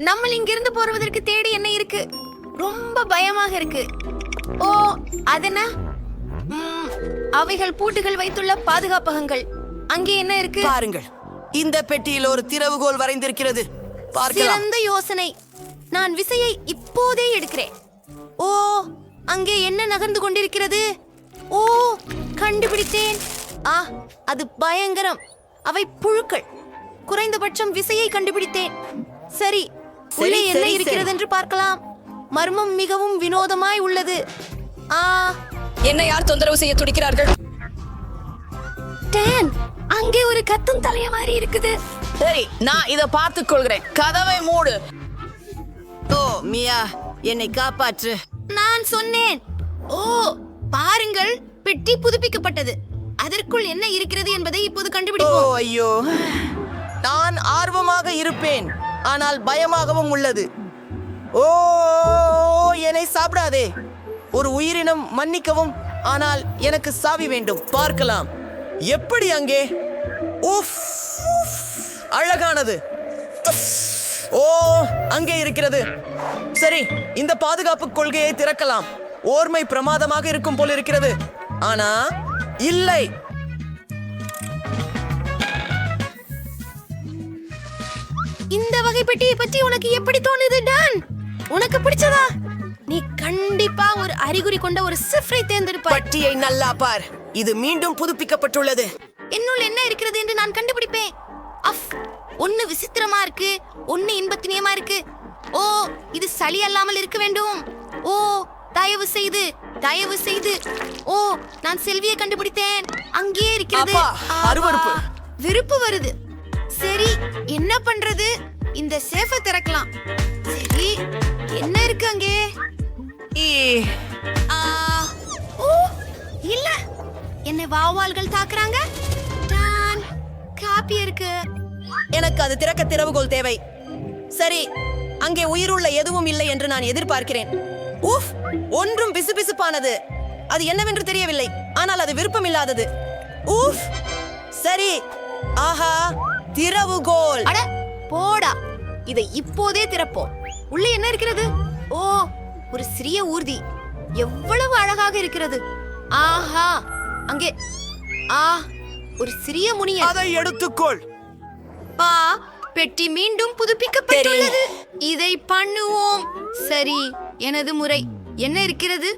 நம்ம இங்கிருந்து போறதற்கு தேடி என்ன இருக்கு? ரொம்ப பயமாக இருக்கு. ஓ அதென்ன? அவைகள் பூட்டுகள் வைத்துள்ள பாதுகாப்பகங்கள். அங்கே என்ன இருக்கு பாருங்கள், இந்த பெட்டியில் ஒரு திறவுகோல் வரைந்திருக்கிறது. சிறந்த யோசனை. நான் விசையை இப்போதே எடுக்கிறேன். ஓ அங்கே என்ன நகர்ந்து கொண்டிருக்கிறது? ஓ கண்டுபிடித்தேன். அது பயங்கரம். அவை புழுக்கள். குறைந்தபட்சம் விசையை கண்டுபிடித்தேன். சரி, உள்ளே என்ன இருக்கிறது என்று பார்க்கலாம். மர்மம் மிகவும் வினோதமாய் உள்ளது. என்ன யார் தொந்தரவு செய்ய துடிக்கிறார்கள்? டான், அங்கே ஒரு கத்தும் தலைய மாதிரி இருக்குது. சரி, நான் இத பார்த்துக் கொள்கிறேன். கதவை மூடு. ஓ மியா, என்னை காப்பாற்று. நான் சொன்னேன். ஓ பாருங்கள், பெட்டி புதுப்பிக்கப்பட்டது. அதற்குள் என்ன இருக்கிறது என்பதை இப்போது கண்டுபிடிப்போம். ஓ ஐயோ, நான் ஆர்வமாக இருப்பேன், ஆனால் பயமாகவும் உள்ளது. ஓ என்னை சாப்பிடாதே. ஒரு உயிரினம், மன்னிக்கவும், ஆனால் எனக்கு சாவி வேண்டும். பார்க்கலாம். எப்படி அங்கே? உஃப், அழகானது. ஓ அங்கே இருக்கிறது. சரி, இந்த பாதுகாப்பு கொள்கையை திறக்கலாம். ஓர்மை பிரமாதமாக இருக்கும் போல் இருக்கிறது. ஆனா இல்லை. இந்த வகை பெட்டியை பற்றி உனக்கு எப்படி தோணுது டான்? உனக்கு பிடிச்சதா? நீ கண்டிப்பா ஒரு அறிகுறி கொண்ட ஒரு சிஃப்ரை தேர்ந்தெடுப்பாய். பட்டியை நல்லா பார். இது மீண்டும் புதுப்பிக்கப்பட்டுள்ளது. என்னுள் என்ன இருக்கிறது என்று நான் கண்டுபிடிப்பேன். அஃப், ஒன்னு விசித்திரமா இருக்கு, ஒன்னு இன்பத்தினியமா இருக்கு. ஓ இது சளி அல்லாமல் இருக்க வேண்டும். ஓ தயவு செய்து, தயவு செய்து. ஓ நான் செல்வியை கண்டுபிடித்தேன். அங்கே இருக்கிறது. அருவருப்பு. விருப்பு வருது. சரி, என்ன பண்றது? இந்த சேஃபை திறக்கலாம். சரி, என்ன இருக்கு அங்கே? ஓ இல்ல, என்னை வாவால்கள் தாக்குறாங்க. டான், காப்பி இருக்கு. எனக்கு அது திறக்க திறவுகோல் தேவை. சரி, அங்கே உயிருள்ள எதுவும் இல்லை என்று நான் எதிர்பார்க்கிறேன். உஃப், ஒன்றும் பிசுபிசுப்பானது. அது என்னவென்று தெரியவில்லை, ஆனால் அது விருப்பமில்லாதது. உஃப், சரி. ஆஹா, திறவுகோல். அட போடா, இதை இப்போதே திறப்போம். உள்ளே என்ன இருக்கிறது? ஓ ஒரு சிறிய ஊர்தி. எவ்வளவு அழகாக இருக்கிறது. ஆஹா, அங்கே ஒரு சிறிய முனியன். அதை எடுத்துக்கொள். பெட்டி மீண்டும் புதுப்பிக்கப்பட்டுள்ளது. இதை பண்ணுவோம். சரி, எனது முறை. என்ன இருக்கிறது?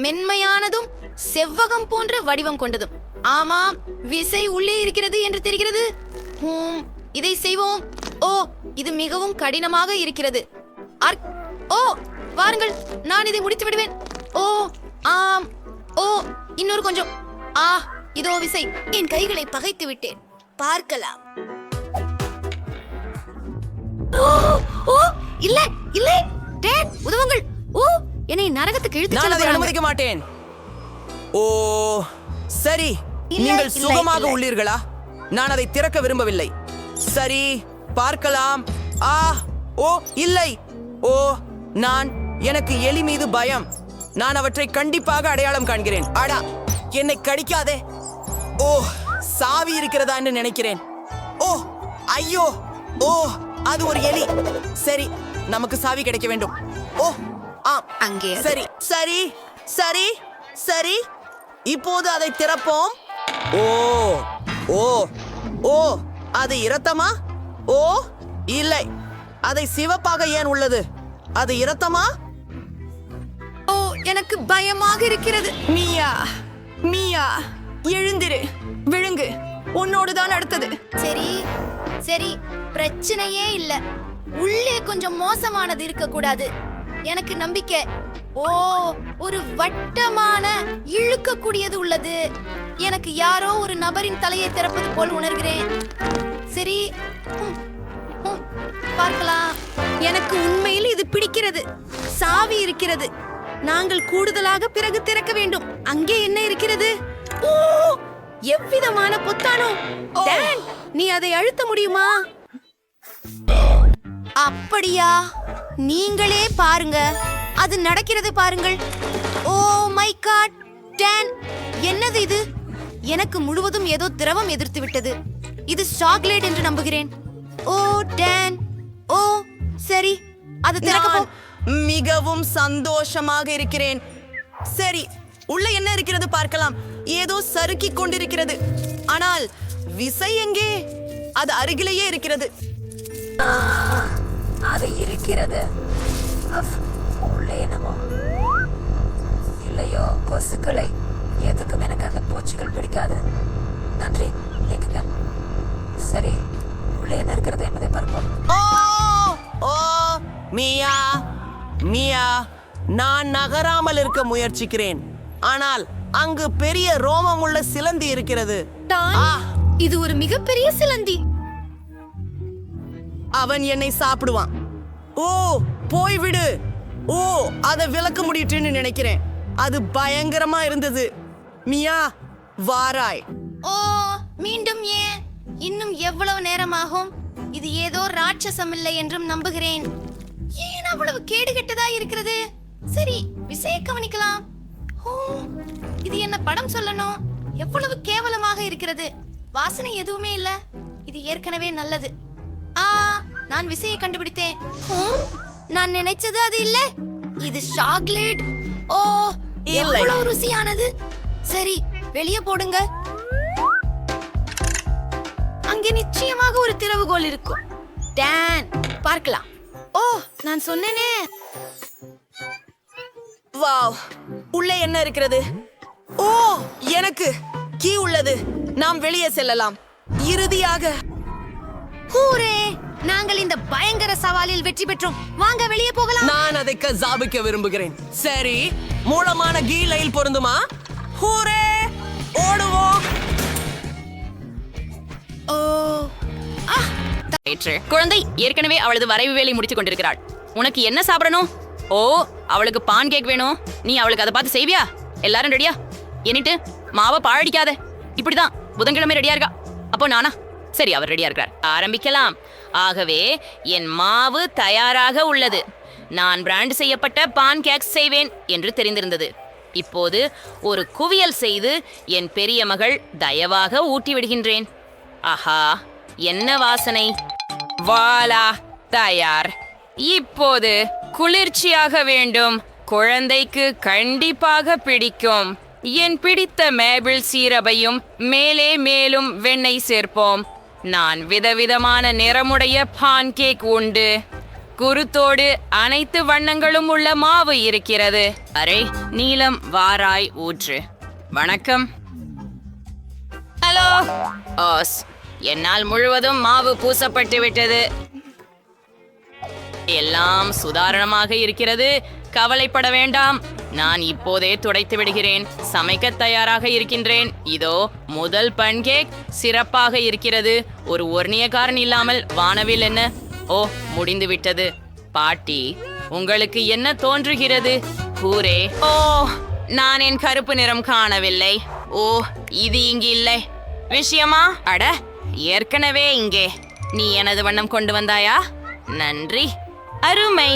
மென்மையானதும் செவ்வகம் போன்ற வடிவம் கொண்டதும். ஆமாம், விசை உள்ளே இருக்கிறது என்று தெரிகிறது. இதை செய்வோம். ஓ இது மிகவும் கடினமாக இருக்கிறது. ஓ வாருங்கள், நான் இதை முடித்து விடுவேன். ஓ ஆம். ஓ இன்னொரு கொஞ்சம். இதோ விசை. என் கைகளை பகைத்து விட்டேன். பார்க்கலாம். ஓ இல்ல இல்ல, டான் உதவுங்கள். ஓ என்னை நரகத்துக்கு இழுத்து நான் அதை செல்ல அனுமதிக்க மாட்டேன். ஓ சரி, நீங்கள் சுகமாக உள்ளீர்களா? நான் அதை திறக்க விரும்பவில்லை. சரி, பார்க்கலாம். ஓ இல்லை. ஓ எனக்கு எலி மீது பயம். நான் அவற்றை கண்டிப்பாக அடையாளம் காண்கிறேன். அடா, என்னை கடிக்காதே. ஓ சாவி இருக்கிறதா என்று நினைக்கிறேன். ஓ ஐயோ, ஓ அது ஒரு எலி. சரி, நமக்கு சாவி கிடைக்க வேண்டும். ஓ அங்கே. சரி சரி சரி சரி, இப்போது அதை திறப்போம். ஓ ஓ ஓ அது இரத்தமா? ஓ இல்லை, அதை சிவப்பாக ஏன் உள்ளது? அது இரத்தமா? ஓ எனக்கு பயமாக இருக்கிறது. மியா, மியா எழுந்திரு, விழுங்கு. உன்னோடுதான் அடுத்தது. சரி சரி, பிரச்சனையே இல்ல. உள்ளே கொஞ்சம் மோசமானது இருக்க கூடாது. எனக்கு நம்பிக்கை. ஓ ஒரு வட்டமான இழுக்கக்கூடியது உள்ளது. எனக்கு யாரோ ஒரு நபரின் தலையை திறப்பது போல் உணர்கிறேன். சரி, பார்க்கலாம். எனக்கு உண்மையில் இது பிடிக்கிறது. சாவி இருக்கிறது. நாங்கள் கூடுதலாக பிறகு திறக்க வேண்டும். அங்கே என்ன இருக்கிறது? ஓ எவ்விதமான பொத்தானோ. டான், நீ அதை அழுத்த முடியுமா? அப்படியா? நீங்களே பாருங்க, அது நடக்கிறது பாருங்கள். ஓ மை காட், டான், என்னது இது? எனக்கு முழுவதும் ஏதோ திரவம் எதிர்த்து விட்டது. இது சாக்லேட் என்று நம்புகிறேன். ஓ டான், ஓ அது திறக்கப்போ மிகவும் சந்தோஷமாக இருக்கிறேன். சரி, உள்ள என்ன இருக்கிறது பார்க்கலாம். ஏதோ சறுக்கிக் கொண்டிருக்கிறது. ஆனால் விசை எங்கே? அது அருகிலேயே இருக்கிறது. அது இருக்கிறது. உள்ளே என்னமோ இல்லையோ கொசுக்களை. எதுக்கும் எனக்கு அந்த பூச்சிகள் பிடிக்காது. நன்றி. சரி, உள்ளே என்ன இருக்கிறது என்பதை பார்ப்போம். ஓ ஓ மியா மியா, நான் நகராமல் இருக்க முயற்சிக்கிறேன். ஆனால் அங்கு பெரிய ரோமமுள்ள சிலந்தி இருக்கிறது. டான், இது ஒரு மிகப்பெரிய சிலந்தி. அவன் என்னை சாப்பிடுவான். ஓ, போய்விடு. ஓ, அதை விளக்க முடியுதுன்னு நினைக்கிறேன். அது பயங்கரமா இருந்தது. மியா, வாராய். ஓ, மீண்டும் ஏன்? இன்னும் எவ்வளவு நேரமாகும்? இது ஏதோ ராட்சசம் இல்லை என்றும் நம்புகிறேன். ஏன் அவ்வளவு கேடுகெட்டதா இருக்கிறது? சரி, விசையை கவனிக்கலாம். ஓ, இது என்ன படம் சொல்லணும்? எவ்வளவு கேவலமாக இருக்கிறது. வாசனை எதுவுமே இல்ல. இது ஏற்கனவே நல்லது. நான் விசையை கண்டுபிடித்தேன். நான் நினைச்சது அது இல்ல. இது சாக்லேட். ஓ, எவ்வளவு ருசியானது. சரி, வெளியே போடுங்க. அங்கே நிச்சயமாக ஒரு திறவுகோல் இருக்கும். டான், பார்க்கலாம். ஓ, நான் சொன்னேனே. வாவ், உள்ளே என்ன இருக்கிறது? ஓ, எனக்கு கீ உள்ளது. நாம் வெளியே செல்லலாம். இறுதியாக ஹூரே, நாங்கள் இந்த பயங்கர சவாலில் வெற்றி பெற்றோம். வாங்க வெளியே போகலாம். நான் அதை கசாபிக்க விரும்புகிறேன். சரி, மூலமான கீ லைல் பொருந்துமா? ஹூரே, ஓடுவோம். ஓ, குழந்தை ஏற்கனவே அவளது வரைவு வேலை முடித்துக் கொண்டிருக்கிறாள். உனக்கு என்ன சாப்பிடணும்? ஓ, அவளுக்கு பான் கேக் வேணும். நீ அவளுக்கு அதை பார்த்து செய்வியா? எல்லாரும் ரெடியா? என்னிட்டு மாவை பாழடிக்காத. இப்படிதான் புதன்கிழமை ரெடியா இருக்கா. அப்போ நானா? சரி, அவர் ரெடியா இருக்கிறார். ஆரம்பிக்கலாம். ஆகவே என் மாவு தயாராக உள்ளது. நான் பிராண்ட் செய்யப்பட்ட பான் கேக்ஸ் செய்வேன் என்று தெரிந்திருந்தது. இப்போது ஒரு குவியல் செய்து என் பெரிய மகள் தயவாக ஊட்டி விடுகின்றேன். ஆஹா, என்ன வாசனை! வாலா, தயார். இப்போது குளிர்ச்சியாக வேண்டும். குழந்தைக்கு கண்டிப்பாக பிடிக்கும். என் பிடித்த மேபிள் சீரபையும் மேலே மேலும் வெண்ணெய் சேர்ப்போம். நான் விதவிதமான நிறமுடைய பான் கேக் உண்டு. குருத்தோடு அனைத்து வண்ணங்களும் உள்ள மாவு இருக்கிறது. அரை நீலம் வாராய் ஊற்று. வணக்கம். ஹலோ. ஓஸ், என்னால் முழுவதும் மாவு பூசப்பட்டு விட்டது. எல்லாம் சுதாரணமாக இருக்கிறது. கவலைப்பட வேண்டாம். நான் இப்போதே துடைத்து விடுகிறேன். சமைக்க தயாராக இருக்கின்றேன். இதோ முதல் பன்கேக் சிறப்பாக இருக்கிறது. ஒரு ஒர்ணியக்காரன் இல்லாமல் வானவில் என்ன? ஓ, முடிந்து விட்டது. பாட்டி, உங்களுக்கு என்ன தோன்றுகிறது? ஹூரே. ஓ, நான் என் கருப்பு நிறம் காணவில்லை. ஓ, இது இங்கு இல்லை. விஷயமா? அட, ஏற்கனவே இங்கே. நீ எனது வண்ணம் கொண்டு வந்தாயா? நன்றி. அருமை.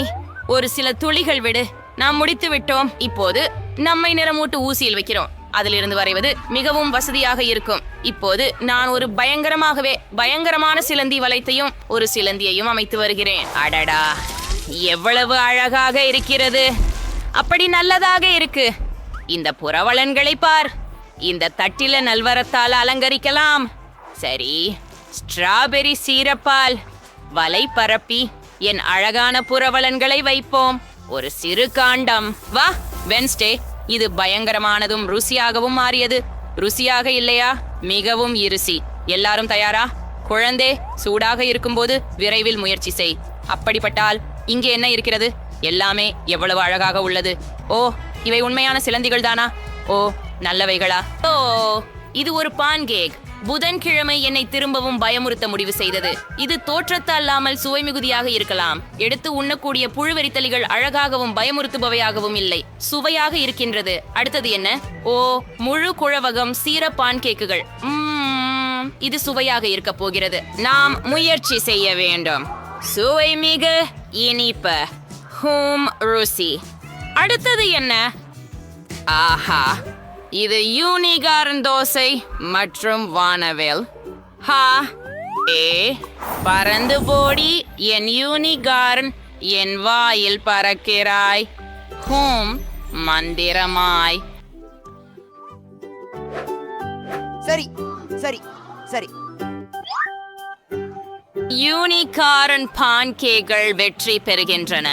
ஒரு சில துளிகள் விடு. நாம் முடித்து விட்டோம். இப்போது நம்மை நிறமூட்டு ஊசியில் வைக்கிறோம். அதிலிருந்து வரைவது மிகவும் வசதியாக இருக்கும். இப்போது நான் ஒரு பயங்கரமான சிலந்தி வளையத்தையும் ஒரு சிலந்தியையும் அமைத்து வருகிறேன். அடடா, எவ்வளவு அழகாக இருக்கிறது. அப்படி நல்லதாக இருக்கு. இந்த புறவலன்களை பார். இந்த தட்டில நல்வரத்தால் அலங்கரிக்கலாம். சரி, ஸ்ட்ராபெரி சீரப்பால் வலை பரப்பி என் அழகான புறவலன்களை வைப்போம். ஒரு சிறு காண்டம். வா வென்ஸ்டே, இது பயங்கரமானதும் ருசியாகவும் மாறியது. ருசியாக இல்லையா? மிகவும் இருசி. எல்லாரும் தயாரா? குழந்தை, சூடாக இருக்கும்போது விரைவில் முயற்சி செய். அப்படிப்பட்டால் இங்கே என்ன இருக்கிறது? எல்லாமே எவ்வளவு அழகாக உள்ளது. ஓ, இவை உண்மையான சிலந்திகள் தானா? ஓ, நல்லவைகளா? ஓ, இது ஒரு பான் கேக். புதன்கிழமை என்னை திரும்பவும் பயமுறுத்த முடிவு செய்தது. இது தோற்றத்தல்லாமல் சுவை மிகுதியாக இருக்கலாம். எடுத்து உண்ணக்கூடிய புழுவெரித்தலிகள் அழகாகவும் பயமுறுத்துபவையாகவும் இல்லை. சுவையாக இருக்கின்றது. அடுத்தது என்ன? ஓ, முழு குழவகம் சீர பான் கேக்குகள். இது சுவையாக இருக்க போகிறது. நாம் முயற்சி செய்ய வேண்டும். சுவை மிகு இனிப்பு. ருசி. அடுத்தது என்ன? ஆஹா, இது யூனிகார்ன் தோசை மற்றும் வானவேல். ஹா, ஏ, பறந்து போடி என் யூனிகார்ன். என் வாயில் பறக்கிறாய். ஹூம், மந்திரமாய். சரி சரி சரி. யூனிகார்ன் பான்கேக்கள் வெற்றி பெறுகின்றன.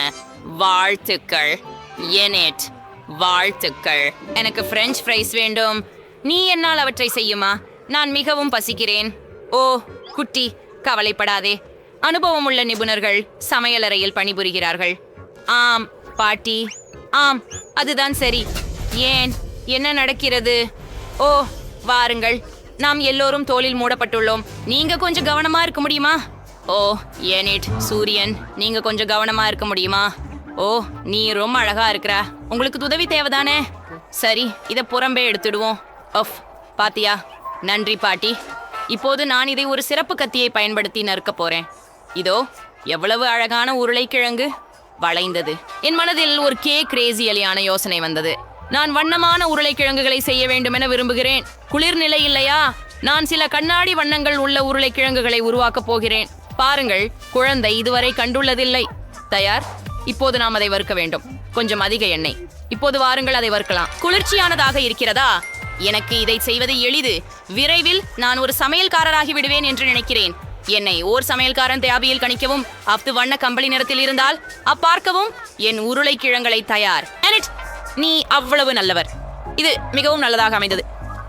வாழ்த்துக்கள் எனெட், வாழ்த்துக்கள். எனக்கு பிரெஞ்ச் ஃப்ரைஸ் வேண்டும். நீ என்னால் அவற்றை செய்யுமா? நான் மிகவும் பசிக்கிறேன். ஓ குட்டி, கவலைப்படாதே. அனுபவமுள்ள நிபுணர்கள் சமையலறையில் பணிபுரிகிறார்கள். ஆம் பாட்டி, ஆம், அதுதான் சரி. ஏன், என்ன நடக்கிறது? ஓ வாருங்கள், நாம் எல்லோரும் தோலில் மூடப்பட்டுள்ளோம். நீங்க கொஞ்சம் கவனமா இருக்க முடியுமா? ஓ ஏனிட், சூரியன், நீங்க கொஞ்சம் கவனமா இருக்க முடியுமா? ஓ, நீ ரொம்ப அழகா இருக்கிற. உங்களுக்கு உதவி தேவைதானே? சரி, இதை புறம்பே எடுத்துடுவோம். ஒஃப், பாத்தியா? நன்றி பாட்டி. இப்போது நான் இதை ஒரு சிறப்பு கத்தியை பயன்படுத்தி நறுக்க போறேன். இதோ, எவ்வளவு அழகான உருளைக்கிழங்கு வளைந்தது. என் மனதில் ஒரு கிரேசியலியான யோசனை வந்தது. நான் வண்ணமான உருளைக்கிழங்குகளை செய்ய வேண்டுமென விரும்புகிறேன். குளிர்நிலை இல்லையா? நான் சில கண்ணாடி வண்ணங்கள் உள்ள உருளைக்கிழங்குகளை உருவாக்கப் போகிறேன். பாருங்கள், குழந்தை இதுவரை கண்டுள்ளதில்லை. தயார். இப்போது நாம் அதை வறுக்க வேண்டும். கொஞ்சம் அதிக எண்ணெய். இப்போது வாருங்கள், அதை வறுக்கலாம். குளிர்ச்சியானதாக இருக்கிறதா? எனக்கு இதை செய்வது எளிது. விரைவில் நான் ஒரு சமையல்காரராகி விடுவேன் என்று நினைக்கிறேன். என்னை ஓர் சமையல்காரன் தேவையில் கணிக்கவும். அஃது வண்ண கம்பளி நிறத்தில் இருந்தால் அப்பார்க்கவும். என் உருளைக்கிழங்களை தயார். நீ அவ்வளவு நல்லவர். இது மிகவும் நல்லதாக அமைந்தது.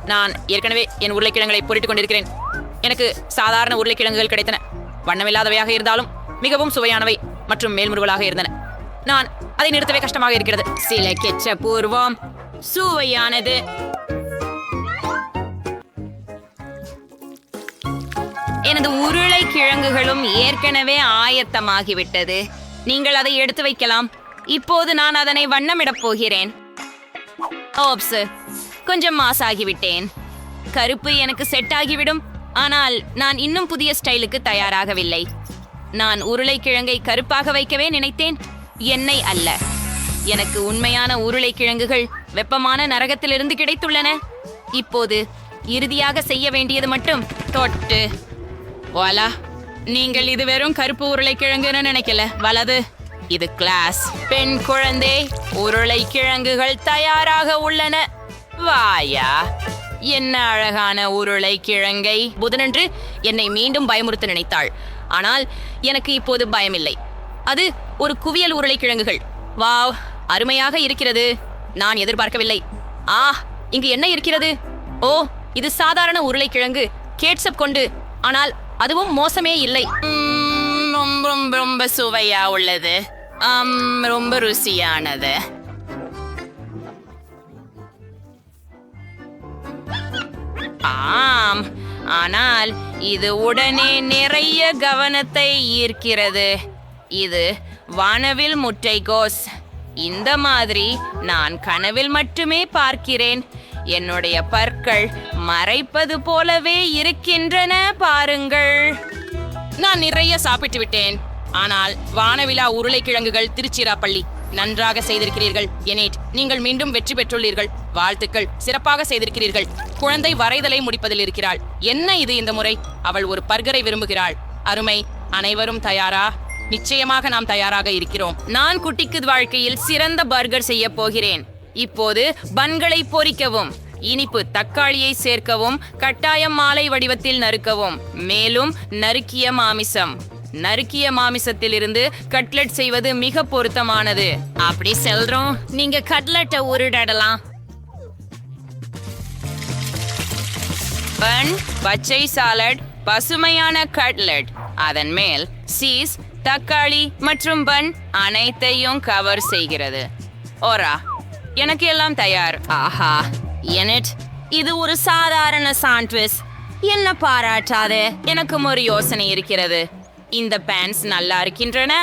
நான் ஏற்கனவே என் உருளைக்கிழங்களை பொரிட்டுக் கொண்டிருக்கிறேன். எனக்கு சாதாரண உருளைக்கிழங்குகள் கிடைத்தன. வண்ணமில்லாதவையாக இருந்தாலும் மிகவும் சுவையானவை மற்றும் மேல்முருவலாக இருந்தன. நான் அதை நிறுத்தவே கஷ்டமாக இருக்கிறது. சில கெச்சப் பூர்வம் சுவையானது. எனது உருளைக்கிழங்குகளும் ஏற்கனவே ஆயத்தமாகிவிட்டது. நீங்கள் அதை எடுத்து வைக்கலாம். இப்போது நான் அதனை வண்ணமிடப் போகிறேன். ஓப்ஸ், கொஞ்சம் மாசாகிவிட்டேன். கருப்பு எனக்கு செட் ஆகிவிடும். ஆனால் நான் இன்னும் புதிய ஸ்டைலுக்கு தயாராகவில்லை. நான் உருளைக்கிழங்கை கருப்பாக வைக்கவே நினைத்தேன். எண்ணெய் அல்ல. எனக்கு உண்மையான உருளைக்கிழங்குகள் வெப்பமான நரகத்திலிருந்து கிடைத்துள்ளன. இப்போது இறுதியாக செய்ய வேண்டியது மட்டும் தொட்டு. வாலா, நீங்கள் இது வெறும் கருப்பு உருளைக்கிழங்குன்னு நினைக்கல. வலது, இது கிளாஸ். பெண் குழந்தை, உருளைக்கிழங்குகள் தயாராக உள்ளன. வாயா, என்ன அழகான உருளைக்கிழங்கை. புதனன்று என்னை மீண்டும் பயமுறுத்த நினைத்தாள். ஆனால் எனக்கு இப்போது பயமில்லை. அது ஒரு குவியல் உருளைக்கிழங்குகள். வாவ், அருமையாக இருக்கிறது. நான் எதிர்பார்க்கவில்லை. இங்கு என்ன இருக்கிறது? ஓ, இது சாதாரண உருளைக்கிழங்கு கேட்சப் கொண்டு. ஆனால் அதுவும் மோசமே இல்லை. ரொம்ப ரொம்ப சுவையா உள்ளது. ரொம்ப ருசியானது. ஆம், ஆனால் இது உடனே நிறைய கவனத்தை ஈர்க்கிறது. இது வானவில் முட்டைகோஸ். இந்த மாதிரி நான் கனவில் மட்டுமே பார்க்கிறேன். என்னுடைய பற்கள் மறைப்பது போலவே இருக்கின்றன. பாருங்கள், நான் நிறைய சாப்பிட்டு விட்டேன். ஆனால் வானவிழா உருளைக்கிழங்குகள் திருச்சிராப்பள்ளி. நன்றாக செய்திருக்கிறீர்கள் எனேட். நீங்கள் மீண்டும் வெற்றி பெற்றுள்ளீர்கள். வாழ்த்துக்கள், சிறப்பாக செய்திருக்கிறீர்கள். குழந்தை வரைதலை முடிப்பதில் இருக்கிறாள். என்ன இது இந்த முறை? அவள் ஒரு பர்கரை விரும்புகிறாள். அருமை. அனைவரும் தயாரா? நிச்சயமாக நாம் தயாராக இருக்கிறோம். நான் குட்டிக்கு வாழ்க்கையில் சிறந்த பர்கர் செய்ய போகிறேன். இப்போது பன்களை பொரிக்கவும், இனிப்பு தக்காளியை சேர்க்கவும், கட்டாயம் மாலை வடிவத்தில் நறுக்கவும். மேலும் நறுக்கிய மாமிசத்திலிருந்து கட்லெட் செய்வது மிக பொருத்தமானது. அப்படி சொல்றோம். நீங்க கட்லெட்டை உருடலாம். பன், பச்சை சாலட், பசுமையான கட்லெட், அதன் மேல் சீஸ், தக்காளி மற்றும் பன் அனைத்தையும் கவர் செய்கிறது. ஓரா, எனக்கு எல்லாம் தயார். ஆஹா எனட், இது ஒரு சாதாரண சாண்ட்விச். என்ன பாராட்டாதே. எனக்கும் ஒரு யோசனை இருக்கிறது. இந்த பேன்ஸ் நல்லா இருக்கின்றன.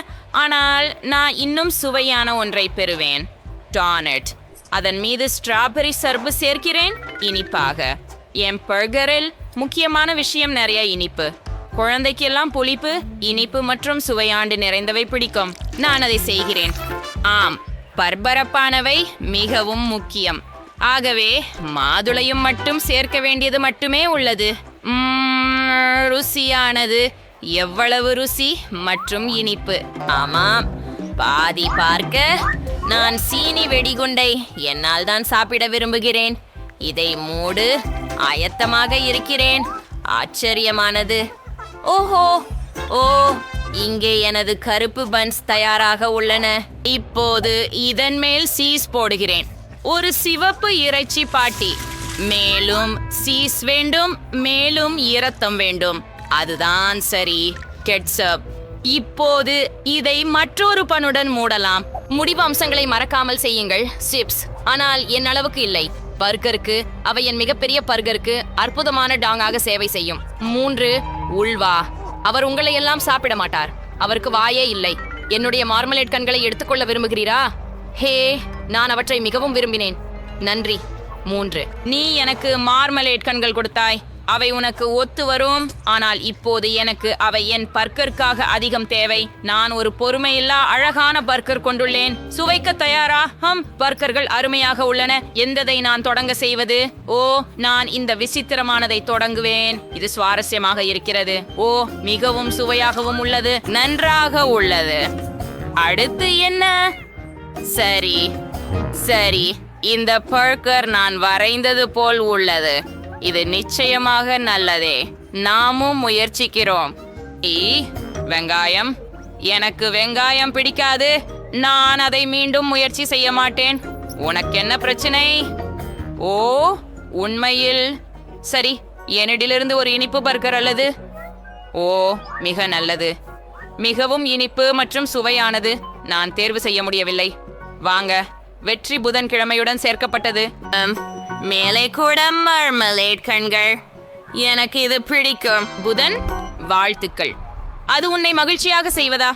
ஆனால் நான் இன்னும் சுவையான ஒன்றை பெறுவேன். டானட். அதன் மீது ஸ்ட்ராபெரி சர்பு சேர்க்கிறேன். இனிப்பாக. என் பர்கரில் முக்கியமான விஷயம் நிறைய இனிப்பு. குழந்தைக்கெல்லாம் புளிப்பு, இனிப்பு மற்றும் சுவையாண்டு நிறைந்தவை பிடிக்கும். நான் அதை செய்கிறேன். ஆம், பர்பரப்பானவை மிகவும் முக்கியம். ஆகவே மாதுளையும் மட்டும் சேர்க்க வேண்டியது மட்டுமே உள்ளது. ருசியானது. எவ்வளவு ருசி மற்றும் இனிப்பு. ஆமாம், பாதி பார்க்க நான் சீனி வெடிகுண்டை என்னால் தான் சாப்பிட விரும்புகிறேன். இதை மூடு. ஆயத்தமாக இருக்கிறேன். ஆச்சரியமானது. ஓஹோ, ஓ, இங்கே எனது கருப்பு பன்ஸ் தயாராக உள்ளன. இப்போது இதன் மேல் சீஸ் போடுகிறேன். ஒரு சிவப்பு இறைச்சி பாட்டி. மேலும் சீஸ் வேண்டும், மேலும் இரத்தம் வேண்டும். அதுதான் சரி. கெட்சப். இப்போது இதை மற்றொரு பனுடன் மூடலாம். முடிவு அம்சங்களை மறக்காமல் செய்யுங்கள். சிப்ஸ், ஆனால் என் அளவுக்கு இல்லை. பர்கருக்கு அவை என் மிகப்பெரிய பர்கருக்கு அற்புதமான டாங்காக சேவை செய்யும். 3 உள்வா. அவர் உங்களை எல்லாம் சாப்பிட மாட்டார். அவருக்கு வாயே இல்லை. என்னுடைய மார்மலேட் கண்களை எடுத்துக்கொள்ள விரும்புகிறீரா? ஹே, நான் அவற்றை மிகவும் விரும்பினேன். நன்றி. 3. நீ எனக்கு மார்மலேட் கண்கள் கொடுத்தாய். அவை உனக்கு ஒத்து வரும். ஆனால் இப்போது எனக்கு அவை என் பர்கருக்காக அதிகம் தேவை. நான் ஒரு பொறுமையில்லா அழகான பர்கர் கொண்டுள்ளேன். சுவைக்க தயாரா? பர்கர்கள் அருமையாக உள்ளன. எந்ததை நான் தொடங்க செய்வது? ஓ, நான் இந்த விசித்திரமானதை தொடங்குவேன். இது சுவாரஸ்யமாக இருக்கிறது. ஓ, மிகவும் சுவையாகவும் உள்ளது. நன்றாக உள்ளது. அடுத்து என்ன? சரி சரி, இந்த பர்கர் நான் வரைந்தது போல் உள்ளது. இது நிச்சயமாக நல்லதே. நாமும் முயற்சிக்கிறோம். வெங்காயம். எனக்கு வெங்காயம் பிடிக்காது. நான் அதை மீண்டும் முயற்சி செய்ய மாட்டேன். உனக்கு என்ன பிரச்சனை? ஓ, உண்மையில் சரி. என்னிடமிருந்து ஒரு இனிப்பு பர்கர் அல்லது? ஓ, மிக நல்லது. மிகவும் இனிப்பு மற்றும் சுவையானது. நான் தேர்வு செய்ய முடியவில்லை. வாங்க. வெற்றி புதன்கிழமையுடன் சேர்க்கப்பட்டது. மேலே கூட மார்மலேட் கண்கள். எனக்கு இது பிடிக்கும். புதன், வாழ்த்துக்கள். அது உன்னை மகிழ்ச்சியாக செய்வதா?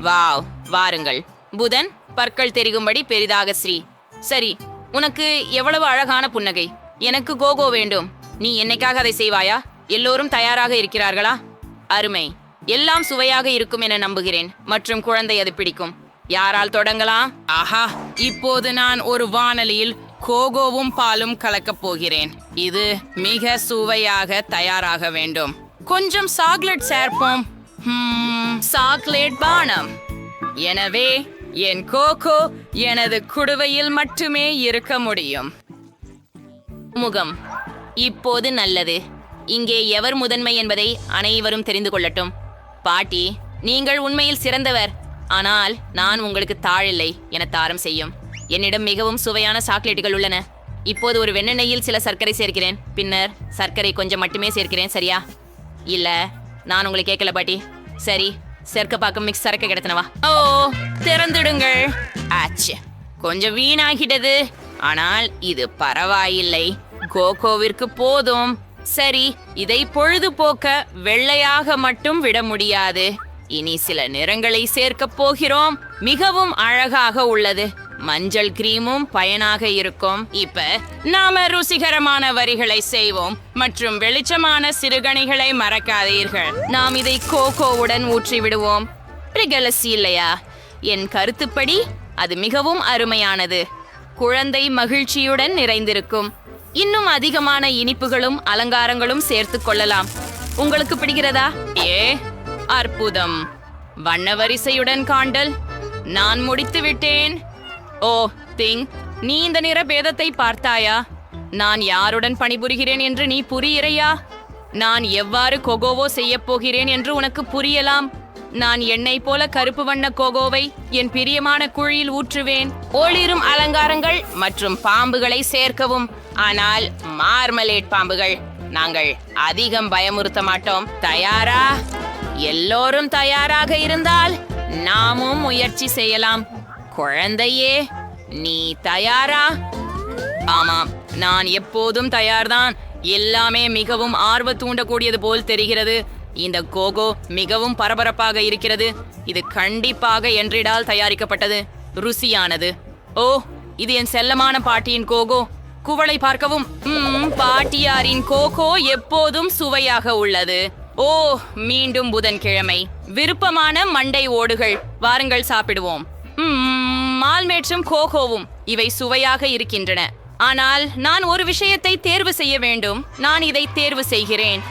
வாவ், வாருங்கள். புதன், பற்கள் தெரிகும்படி பெரிதாக ஸ்ரீ. சரி, உனக்கு எவ்வளவு அழகான புன்னகை. எனக்கு கோகோ வேண்டும். நீ என்னைக்காக அதை செய்வாயா? எல்லோரும் தயாராக இருக்கிறார்களா? அருமை. எல்லாம் சுவையாக இருக்கும் என நம்புகிறேன். மற்றும் குழந்தை அது பிடிக்கும். யாரால் தொடங்கலாம்? ஆஹா, இப்போது நான் ஒரு வாணலியில் கோகோவும் பாலும் கலக்கப் போகிறேன். இது மிக சுவையாக தயாராக வேண்டும். கொஞ்சம் சாக்லேட் சேர்ப்போம். சாக்லேட் பானம். எனவே என் கோகோ எனது குடுவையில் மட்டுமே இருக்க முடியும். முகம். இப்போது நல்லது. இங்கே எவர் முதன்மை என்பதை அனைவரும் தெரிந்து கொள்ளட்டும். பாட்டி, நீங்கள் உண்மையில் சிறந்தவர். ஆனால் நான் உங்களுக்கு தாழில்லை என தாரம் செய்யும். என்னிடம் மிகவும் சுவையான சாக்லேட்டுகள் உள்ளன. இப்போது ஒரு வெண்ணெயில் சில சர்க்கரை சேர்க்கிறேன். பின்னர் சர்க்கரை கொஞ்சம் மட்டுமே சேர்க்கிறேன். சரியா? இல்ல, நான் உங்களை கேட்கல பாட்டி. சரி, சேர்க்க பார்க்க மிக்ஸ் சரக்கு கிடைத்தனவா? ஓ, திறந்துடுங்கள். ஆச்சு, கொஞ்சம் வீணாகிட்டது. ஆனால் இது பரவாயில்லை. கோகோவிற்கு போதும். சரி, இதை பொழுதுபோக்க வெள்ளையாக மட்டும் விட முடியாது. இனி சில நிறங்களை சேர்க்கப் போகிறோம். மிகவும் அழகாக உள்ளது. மஞ்சள் கிரீமும் பயனாக இருக்கும். இப்ப நாம ருசிகரமான வரிகளை செய்வோம் மற்றும் வெளிச்சமான சிறுகணிகளை மறக்காதீர்கள். நாம் இதை கோகோவுடன் ஊற்றி விடுவோம். பிரிகலசி இல்லையா? என் கருத்துப்படி அது மிகவும் அருமையானது. குழந்தை மகிழ்ச்சியுடன் நிறைந்திருக்கும். இன்னும் அதிகமான இனிப்புகளும் அலங்காரங்களும் சேர்த்து கொள்ளலாம். உங்களுக்கு பிடிக்கிறதா? அற்புதம். வண்ண வரிசையுடன் காண்டல். நான் முடித்து விட்டேன். ஓ, திங், நீ இந்த நிற பேதத்தை பார்த்தாயா? நான் யாருடன் பணிபுரிகிறேன் என்று நீ புரியறையா? நான் எவ்வாறு கோகோவோ செய்ய போகிறேன் என்று உனக்கு புரியலாம். நான் எண்ணெய் போல கருப்பு வண்ண கோகோவை என் பிரியமான குழியில் ஊற்றுவேன். ஒளிரும் அலங்காரங்கள் மற்றும் பாம்புகளை சேர்க்கவும். ஆனால் மார்மலேட் பாம்புகள். நாங்கள் அதிகம் பயமுறுத்த மாட்டோம். தயாரா? எல்லோரும் தயாராக இருந்தால் நாமும் முயற்சி செய்யலாம். குழந்தையே, நீ தயாரா? ஆமாம், நான் எப்போதும் தயார்தான். எல்லாமே மிகவும் ஆர்வ தூண்டக்கூடியது போல் தெரிகிறது. இந்த கோகோ மிகவும் பரபரப்பாக இருக்கிறது. இது கண்டிப்பாக என்றிடால் தயாரிக்கப்பட்டது. ருசியானது. ஓ, இது என் செல்லமான பாட்டியின் கோகோ. குவளை பார்க்கவும். பாட்டியாரின் கோகோ எப்போதும் சுவையாக உள்ளது. ஓ, மீண்டும் புதன்கிழமை. விருப்பமான மண்டை ஓடுகள். வாருங்கள், சாப்பிடுவோம். மால்மேற்றும் கோகோவும் இவை சுவையாக இருக்கின்றன. ஆனால் நான் ஒரு விஷயத்தை தேர்வு செய்ய வேண்டும். நான் இதை தேர்வு செய்கிறேன்.